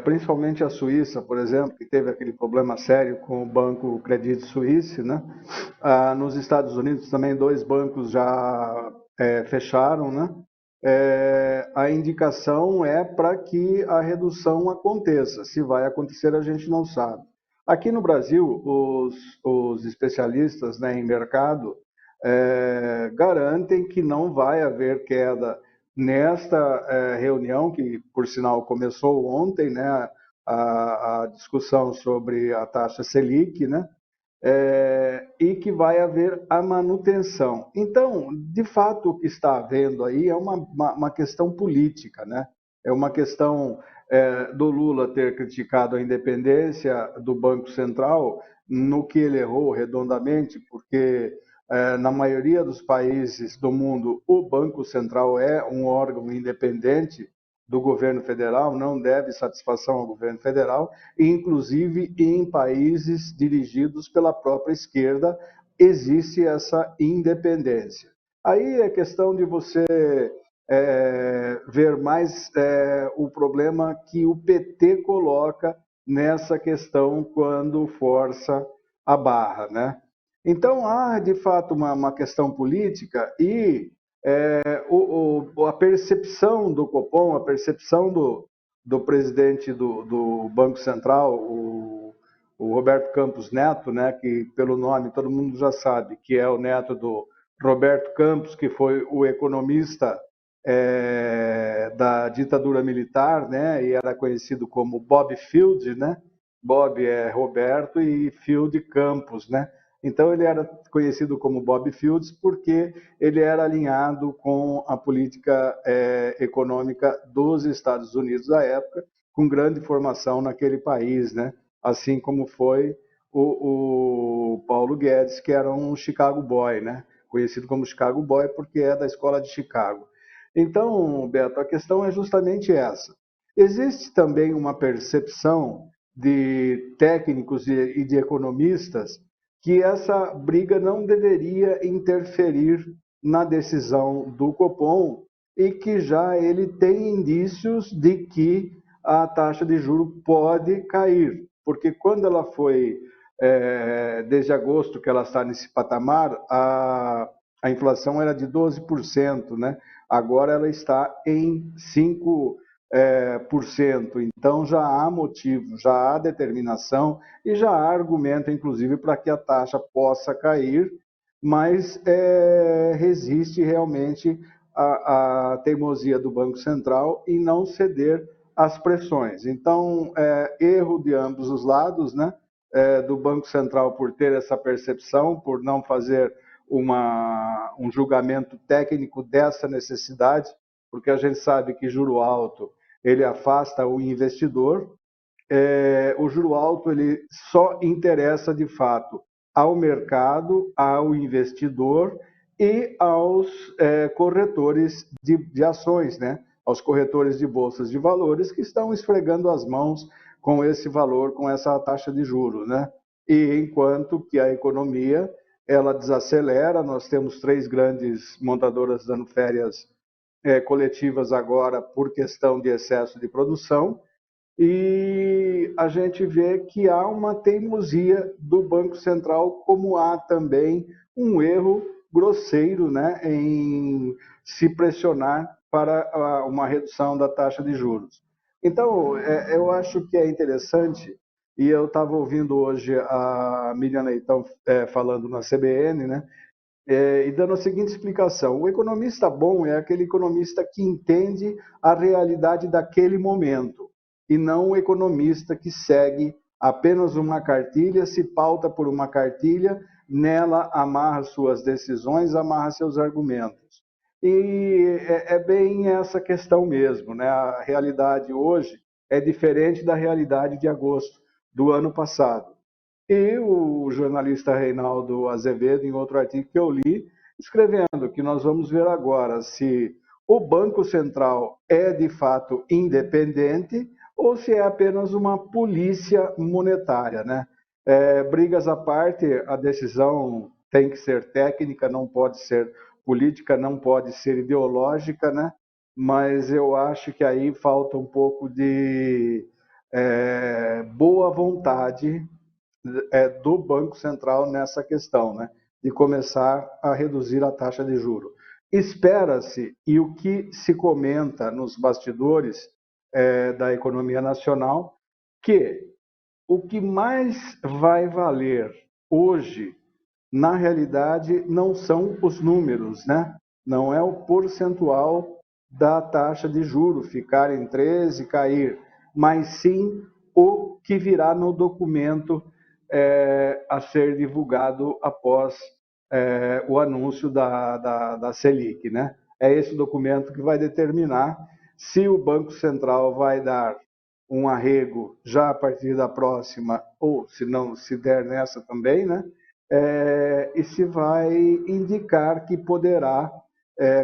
principalmente a Suíça, por exemplo, que teve aquele problema sério com o banco Credit Suisse, né? Nos Estados Unidos também dois bancos já fecharam, né? A indicação é para que a redução aconteça. Se vai acontecer, a gente não sabe. Aqui no Brasil, os especialistas, né, em mercado garantem que não vai haver queda nesta reunião, que por sinal começou ontem, né, a discussão sobre a taxa Selic, né, e que vai haver a manutenção. Então, de fato, o que está havendo aí é uma questão política, né? É uma questão do Lula ter criticado a independência do Banco Central, no que ele errou redondamente, porque na maioria dos países do mundo o Banco Central é um órgão independente do governo federal, não deve satisfação ao governo federal, e inclusive em países dirigidos pela própria esquerda existe essa independência. Aí é questão de você ver mais o problema que o PT coloca nessa questão quando força a barra, né? Então há de fato uma questão política e a percepção do Copom, a percepção do presidente do Banco Central, o Roberto Campos Neto, né, que pelo nome todo mundo já sabe que é o neto do Roberto Campos, que foi o economista da ditadura militar, né, e era conhecido como Bob Field, né? Bob é Roberto e Field Campos, né? Então ele era conhecido como Bob Fields porque ele era alinhado com a política econômica dos Estados Unidos da época, com grande formação naquele país, né? Assim como foi o Paulo Guedes, que era um Chicago Boy, né? Conhecido como Chicago Boy porque é da escola de Chicago. Então, Beto, a questão é justamente essa. Existe também uma percepção de técnicos e de economistas que essa briga não deveria interferir na decisão do Copom e que já ele tem indícios de que a taxa de juros pode cair, porque quando ela foi, desde agosto que ela está nesse patamar, a inflação era de 12%, né? Agora ela está em 5%. Então já há motivo, já há determinação e já há argumento, inclusive, para que a taxa possa cair, mas resiste realmente a teimosia do Banco Central em não ceder às pressões. Então, erro de ambos os lados, né? Do Banco Central por ter essa percepção, por não fazer um julgamento técnico dessa necessidade, porque a gente sabe que juro alto ele afasta o investidor. O juro alto ele só interessa de fato ao mercado, ao investidor e aos corretores de ações, né? Aos corretores de bolsas de valores que estão esfregando as mãos com esse valor, com essa taxa de juros, né? E enquanto que a economia ela desacelera, nós temos 3 grandes montadoras dando férias coletivas agora por questão de excesso de produção, e a gente vê que há uma teimosia do Banco Central, como há também um erro grosseiro, né, em se pressionar para uma redução da taxa de juros. Então, eu acho que é interessante, e eu estava ouvindo hoje a Miriam Leitão falando na CBN, né, e dando a seguinte explicação: o economista bom é aquele economista que entende a realidade daquele momento, e não o economista que segue apenas uma cartilha, se pauta por uma cartilha, nela amarra suas decisões, amarra seus argumentos. E é bem essa questão mesmo, né? A realidade hoje é diferente da realidade de agosto do ano passado. E o jornalista Reinaldo Azevedo, em outro artigo que eu li, escrevendo que nós vamos ver agora se o Banco Central é de fato independente ou se é apenas uma polícia monetária, né? Brigas à parte, a decisão tem que ser técnica, não pode ser política, não pode ser ideológica, né? Mas eu acho que aí falta um pouco de boa vontade do Banco Central nessa questão, né, de começar a reduzir a taxa de juros. Espera-se, e o que se comenta nos bastidores da economia nacional, que o que mais vai valer hoje, na realidade, não são os números, né? Não é o percentual da taxa de juros ficar em 13 e cair, mas sim o que virá no documento a ser divulgado após o anúncio da Selic, né? É esse documento que vai determinar se o Banco Central vai dar um arrego já a partir da próxima, ou se não se der nessa também, né? E se vai indicar que poderá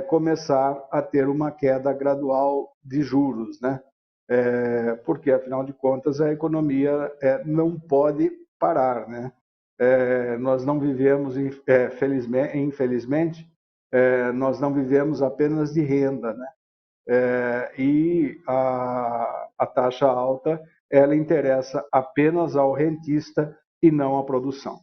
começar a ter uma queda gradual de juros, né? Porque, afinal de contas, a economia não pode parar, né? Nós não vivemos, infelizmente, nós não vivemos apenas de renda, né? E a taxa alta, ela interessa apenas ao rentista e não à produção.